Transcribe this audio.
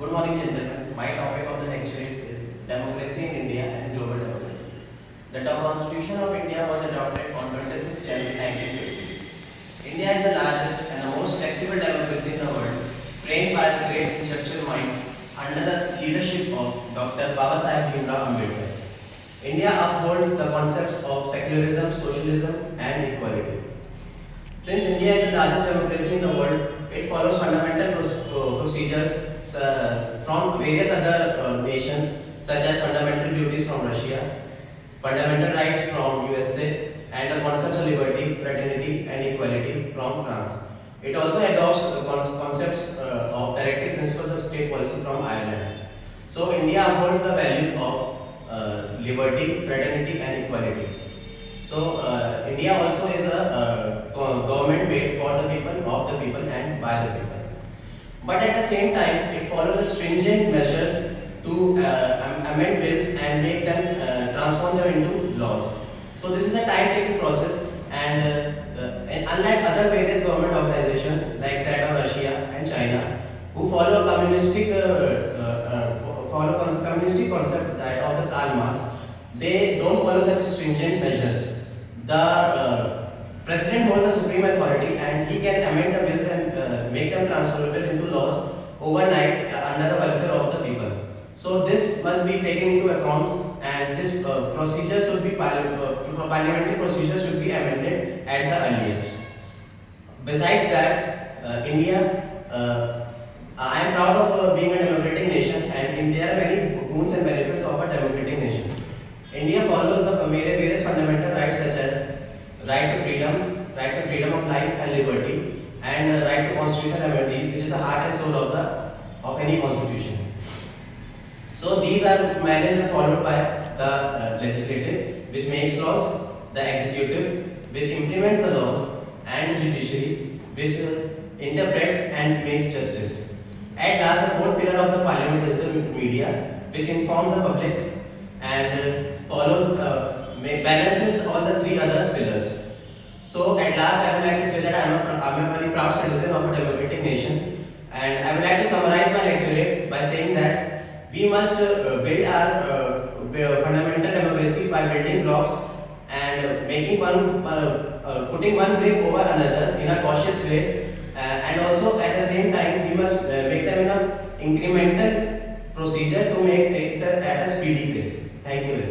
Good morning, gentlemen. My topic of the lecture is democracy in India and global democracy. The Constitution of India was adopted on 26 January 1950. India is the largest and the most flexible democracy in the world, framed by the great intellectual minds under the leadership of Dr. Babasaheb Bhimrao Ambedkar. India upholds the concepts of secularism, socialism, and equality. Since India is the largest democracy in the world, it follows fundamental procedures from various other nations, such as fundamental duties from Russia, fundamental rights from USA, and the concepts of liberty, fraternity, and equality from France. It also adopts concepts of directive principles of state policy from Ireland. So India upholds the values of liberty, fraternity, and equality. So India also is a government made for the people, of the people, and by the people. But at the same time, it follows the stringent measures to amend bills and make them transform them into laws. So this is a time-taking process, and unlike other various government organizations like that of Russia and China, who follow a communistic concept that of the Karl Marx, they don't follow such stringent measures. The president holds the supreme authority and he can amend the bills and make them transferable into laws overnight under the welfare of the people. So this must be taken into account, and this procedure should be parliamentary procedures should be amended at the earliest. Besides that, I am proud of being a democratic nation, and there are many boons and benefits of a democratic nation. India follows the various fundamental rights such as right to freedom of life and liberty, and right to constitutional remedies, which is the heart and soul of any constitution. So these are managed and followed by the legislative, which makes laws, the executive, which implements the laws, and the judiciary, which interprets and makes justice. At last, the fourth pillar of the parliament is the media, which informs the public and balances all the three other pillars. So at last, I would like to say that I am a very proud citizen of a democratic nation, and I would like to summarize my lecture by saying that we must build our fundamental democracy by building blocks and putting one brick over another in a cautious way, and also at the same time we must make them in a incremental procedure to make it at a speedy pace. Thank you very much.